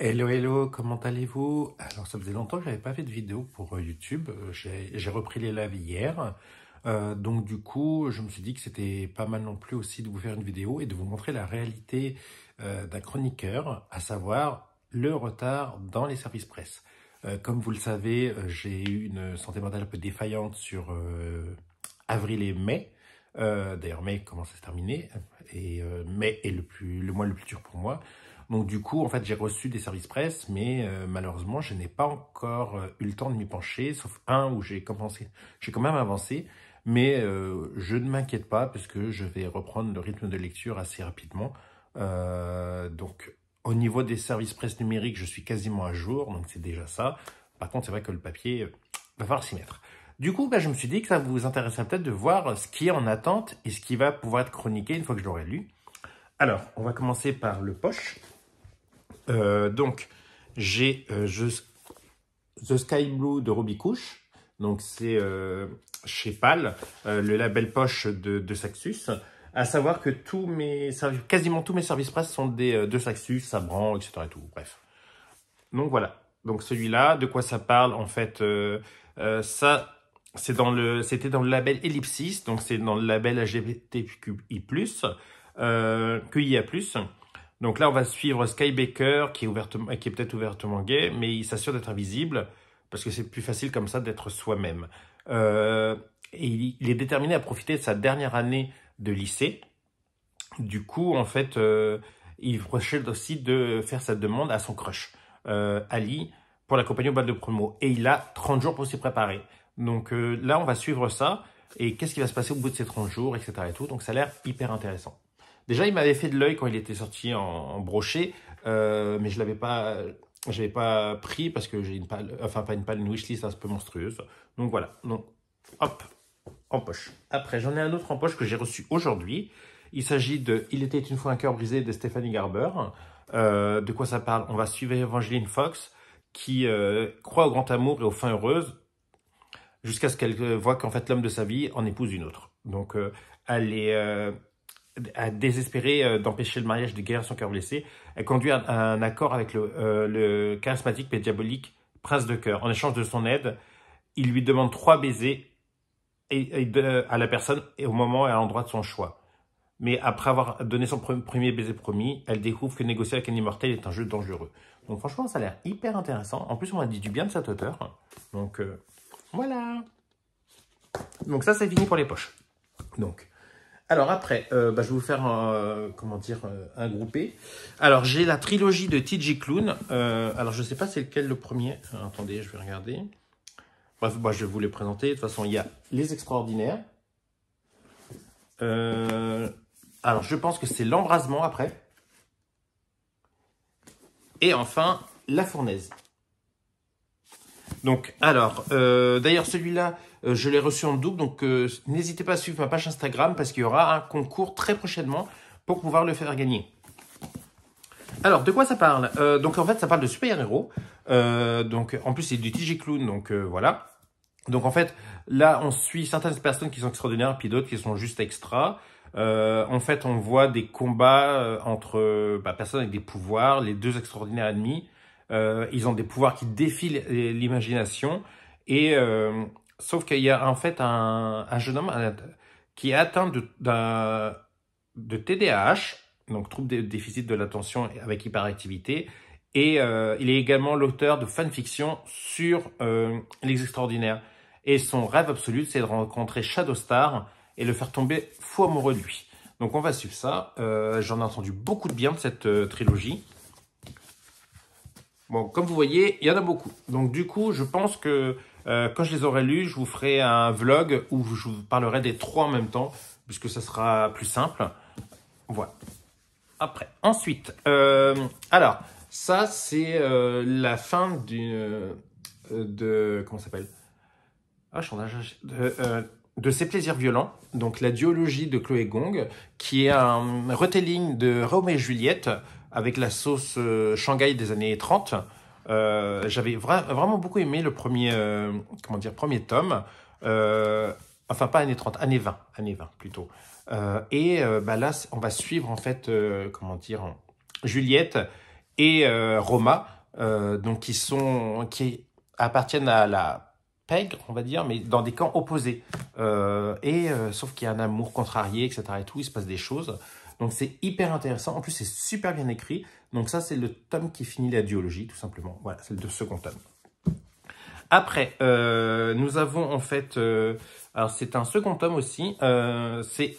Hello, hello, comment allez-vous? Alors, ça faisait longtemps que je n'avais pas fait de vidéo pour YouTube. J'ai repris les lives hier. Donc, du coup, je me suis dit que c'était pas mal non plus aussi de vous faire une vidéo et de vous montrer la réalité d'un chroniqueur, à savoir le retard dans les services presse. Comme vous le savez, j'ai eu une santé mentale un peu défaillante sur avril et mai. D'ailleurs, mai commence à se terminer et mai est le mois le plus dur pour moi. Donc du coup, en fait, j'ai reçu des services presse, mais malheureusement, je n'ai pas encore eu le temps de m'y pencher, sauf un où j'ai quand même avancé, mais je ne m'inquiète pas parce que je vais reprendre le rythme de lecture assez rapidement. Donc, au niveau des services presse numériques, je suis quasiment à jour, donc c'est déjà ça. Par contre, c'est vrai que le papier, va falloir s'y mettre. Du coup, je me suis dit que ça vous intéresserait peut-être de voir ce qui est en attente et ce qui va pouvoir être chroniqué une fois que je l'aurai lu. Alors, on va commencer par le poche. Donc, j'ai The Sky Blue de Robbie Couch. Donc, c'est chez PAL, le label poche de Saxus. À savoir que quasiment tous mes services presse sont de Saxus, Sabran, etc. Et tout, bref. Donc, voilà. Donc, celui-là, de quoi ça parle? En fait, ça, c'était dans le label Ellipsis. Donc, c'est dans le label LGBTQI+, QIA+. Donc là, on va suivre Sky Baker, qui est peut-être ouvertement gay, mais il s'assure d'être invisible, parce que c'est plus facile comme ça d'être soi-même. Et il est déterminé à profiter de sa dernière année de lycée. Du coup, en fait, il recherche aussi de faire sa demande à son crush, Ali, pour l'accompagner au bal de promo. Et il a 30 jours pour s'y préparer. Donc là, on va suivre ça. Et qu'est-ce qui va se passer au bout de ces 30 jours, etc. Et tout. Donc ça a l'air hyper intéressant. Déjà, il m'avait fait de l'œil quand il était sorti en brochet, mais je l'avais pas pris parce que j'ai une wishlist un peu monstrueuse. Donc voilà, donc hop, en poche. Après, j'en ai un autre en poche que j'ai reçu aujourd'hui. Il s'agit de Il était une fois un cœur brisé de Stéphanie Garber. De quoi ça parle? On va suivre Evangeline Fox qui croit au grand amour et aux fins heureuses jusqu'à ce qu'elle voit qu'en fait l'homme de sa vie en épouse une autre. Donc elle est à désespérer d'empêcher le mariage de guérir son cœur blessé, elle conduit à un accord avec le charismatique mais diabolique prince de cœur. En échange de son aide, il lui demande 3 baisers à la personne et au moment et à l'endroit de son choix. Mais après avoir donné son premier baiser promis, elle découvre que négocier avec un immortel est un jeu dangereux. Donc franchement, ça a l'air hyper intéressant. En plus, on m'a dit du bien de cet auteur. Donc voilà. Donc ça, c'est fini pour les poches. Donc... Alors après, je vais vous faire un groupé. Alors j'ai la trilogie de TJ Klune. Alors je ne sais pas c'est lequel le premier. Attendez, je vais regarder. Bref, je vais vous les présenter. De toute façon, il y a Les Extraordinaires. Alors je pense que c'est L'Embrasement après. Et enfin, La Fournaise. Donc, alors, d'ailleurs, celui-là, je l'ai reçu en double, donc n'hésitez pas à suivre ma page Instagram parce qu'il y aura un concours très prochainement pour pouvoir le faire gagner. Alors, de quoi ça parle? Donc, en fait, ça parle de super-héros. Donc, en plus, c'est du TJ Klune, donc voilà. Donc, en fait, là, on suit certaines personnes qui sont extraordinaires, puis d'autres qui sont juste extra. En fait, on voit des combats entre personnes avec des pouvoirs, les deux extraordinaires ennemis. Ils ont des pouvoirs qui défient l'imagination. Et sauf qu'il y a en fait un jeune homme qui est atteint de TDAH, donc trouble de déficit de l'attention avec hyperactivité. Et il est également l'auteur de fanfiction sur les extraordinaires. Et son rêve absolu, c'est de rencontrer Shadowstar et le faire tomber fou amoureux de lui. Donc on va suivre ça. J'en ai entendu beaucoup de bien de cette trilogie. Bon, comme vous voyez, il y en a beaucoup. Donc du coup, je pense que quand je les aurai lus, je vous ferai un vlog où je vous parlerai des 3 en même temps, puisque ça sera plus simple. Voilà. Après, ensuite, alors, ça c'est la fin comment ça s'appelle? Ah, de Ses plaisirs violents, donc la duologie de Chloé Gong, qui est un retelling de Roméo et Juliette avec la sauce Shanghai des années 30. J'avais vraiment beaucoup aimé le premier, premier tome. Enfin, pas années 30, années 20 plutôt. Là, on va suivre en fait, Juliette et Roma donc qui appartiennent à la pègre, on va dire, mais dans des camps opposés. Sauf qu'il y a un amour contrarié, etc. et tout, il se passe des choses. Donc c'est hyper intéressant. En plus, c'est super bien écrit. Donc ça, c'est le tome qui finit la duologie, tout simplement. Voilà, c'est le second tome. Après, nous avons en fait... alors, c'est un second tome aussi. C'est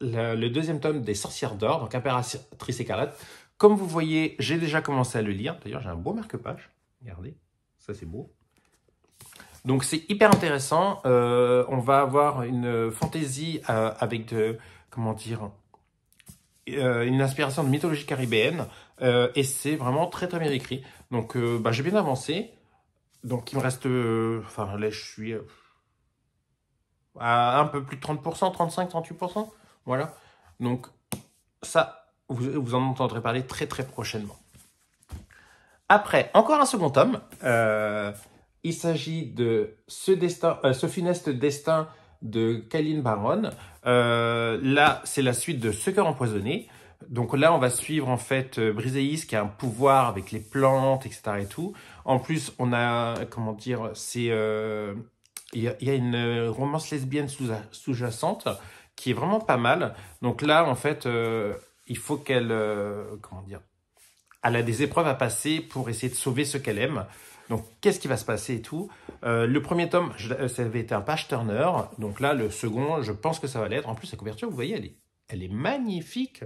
le deuxième tome des Sorcières d'Or, donc Impératrice Écarlate. Comme vous voyez, j'ai déjà commencé à le lire. D'ailleurs, j'ai un beau marque-page. Regardez, ça c'est beau. Donc c'est hyper intéressant. On va avoir une fantaisie avec comment dire, une inspiration de mythologie caribéenne. Et c'est vraiment très très bien écrit. Donc j'ai bien avancé. Donc il me reste... enfin là je suis à un peu plus de 30%, 35, 38%. Voilà. Donc ça, vous en entendrez parler très très prochainement. Après, encore un second tome. Il s'agit de ce funeste destin de Kailyn Barron. Là, c'est la suite de Ce cœur empoisonné. Donc là, on va suivre en fait Briseis qui a un pouvoir avec les plantes, etc. et tout. En plus, on a, comment dire, il y a une romance lesbienne sous-jacente qui est vraiment pas mal. Donc là, en fait, il faut qu'elle, comment dire, elle a des épreuves à passer pour essayer de sauver ce qu'elle aime. Donc, qu'est-ce qui va se passer et tout. Le premier tome, ça avait été un page-turner. Donc là, le second, je pense que ça va l'être. En plus, la couverture, vous voyez, elle est magnifique.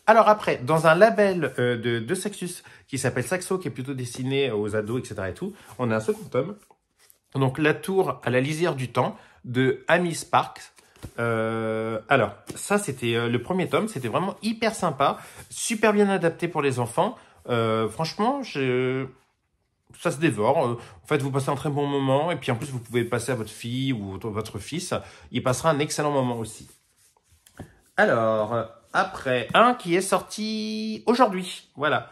Alors après, dans un label de Saxus qui s'appelle Saxo, qui est plutôt destiné aux ados, etc. et tout, on a un second tome. Donc, La tour à la lisière du temps de Amy Sparks. Alors, ça, c'était le premier tome. C'était vraiment hyper sympa. Super bien adapté pour les enfants. Franchement, ça se dévore. En fait, vous passez un très bon moment. Et puis, en plus, vous pouvez passer à votre fille ou votre fils. Il passera un excellent moment aussi. Alors, après, un qui est sorti aujourd'hui. Voilà.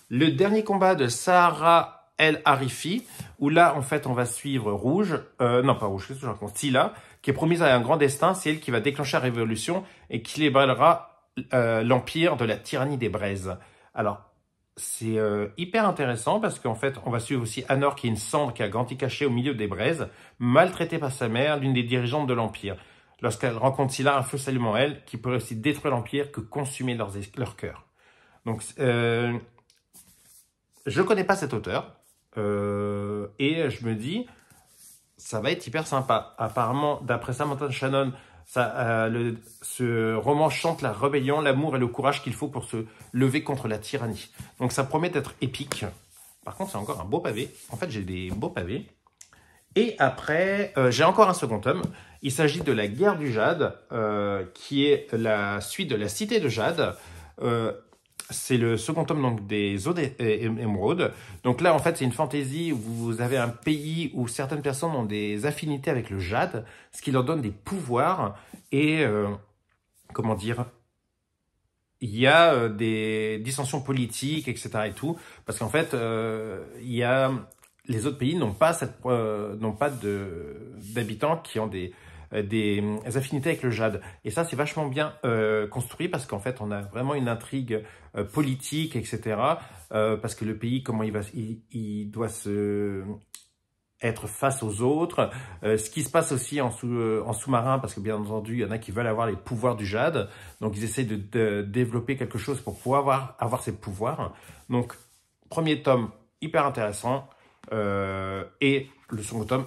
Le dernier combat de Sahara El Harifi, où là, en fait, on va suivre Rouge. Non, pas Rouge, qu'est-ce que je raconte? Scylla, qui est promise à un grand destin. C'est elle qui va déclencher la révolution et qui libérera l'empire de la tyrannie des braises. Alors, c'est hyper intéressant parce qu'en fait, on va suivre aussi Anor, qui est une cendre qui a grandi cachée au milieu des braises, maltraitée par sa mère, l'une des dirigeantes de l'empire. Lorsqu'elle rencontre Scylla, un feu s'allume en elle, qui pourrait aussi détruire l'empire que consumer leur cœur. Donc, je connais pas cet auteur et je me dis, ça va être hyper sympa. Apparemment, d'après Samantha Shannon, ce roman chante la rébellion, l'amour et le courage qu'il faut pour se lever contre la tyrannie. Donc ça promet d'être épique. Par contre, c'est encore un beau pavé. En fait, j'ai des beaux pavés. Et après, j'ai encore un second tome. Il s'agit de La guerre du Jade, qui est la suite de La cité de Jade. C'est le second tome donc, des Eaux d'Émeraude. Donc là, en fait, c'est une fantaisie où vous avez un pays où certaines personnes ont des affinités avec le jade, ce qui leur donne des pouvoirs. Et, comment dire, il y a des dissensions politiques, etc. et tout. Parce qu'en fait, les autres pays n'ont pas d'habitants qui ont des affinités avec le jade. Et ça, c'est vachement bien construit parce qu'en fait, on a vraiment une intrigue politique, etc. Parce que le pays, comment il doit être face aux autres. Ce qui se passe aussi en sous-marin, parce que bien entendu, il y en a qui veulent avoir les pouvoirs du jade. Donc, ils essayent de développer quelque chose pour pouvoir avoir ces pouvoirs. Donc, premier tome, hyper intéressant. Et le second tome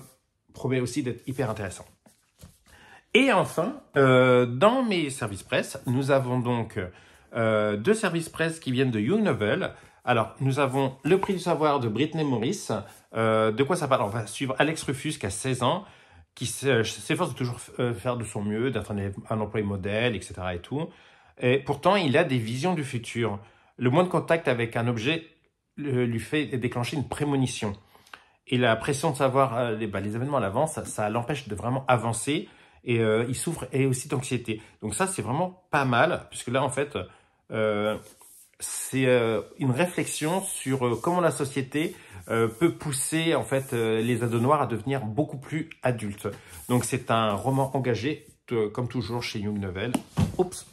promet aussi d'être hyper intéressant. Et enfin, dans mes services presse, nous avons donc deux services presse qui viennent de Young Novel. Alors, nous avons Le prix du savoir de Brittany Morris. De quoi ça parle? On va suivre Alex Rufus qui a 16 ans, qui s'efforce de toujours faire de son mieux, d'être un employé modèle, etc. et tout. Et pourtant, il a des visions du futur. Le moins de contact avec un objet lui fait déclencher une prémonition. Et la pression de savoir les événements à l'avance, ça l'empêche de vraiment avancer. Et il souffre et aussi d'anxiété. Donc ça, c'est vraiment pas mal, puisque là, en fait, c'est une réflexion sur comment la société peut pousser en fait les ados noirs à devenir beaucoup plus adultes. Donc c'est un roman engagé, comme toujours chez Young Novel. Oups,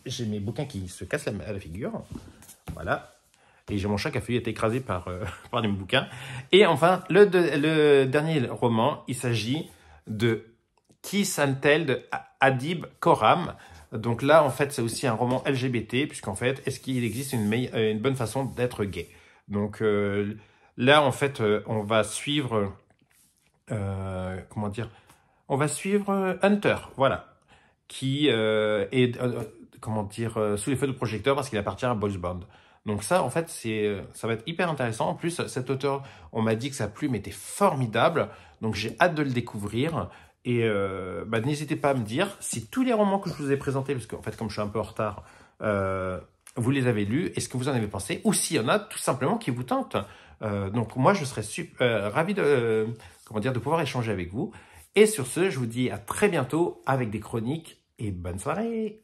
j'ai mes bouquins qui se cassent à la figure. Voilà. Et j'ai mon chat qui a failli être écrasé par, par des bouquins. Et enfin, le dernier roman, il s'agit de Kiss and Tell de Adib Khorram. Donc là, en fait, c'est aussi un roman LGBT, puisqu'en fait, est-ce qu'il existe une bonne façon d'être gay? Donc là, en fait, on va suivre, comment dire, on va suivre Hunter, voilà, qui est, comment dire, sous les feux de projecteur parce qu'il appartient à Boys Band. Donc ça, en fait, ça va être hyper intéressant. En plus, cet auteur, on m'a dit que sa plume était formidable, donc j'ai hâte de le découvrir. Et bah, n'hésitez pas à me dire si tous les romans que je vous ai présentés, parce qu'en fait, comme je suis un peu en retard, vous les avez lus, et ce que vous en avez pensé, ou s'il y en a tout simplement qui vous tentent. Donc moi, je serais ravi de, comment dire, de pouvoir échanger avec vous. Et sur ce, je vous dis à très bientôt avec des chroniques et bonne soirée.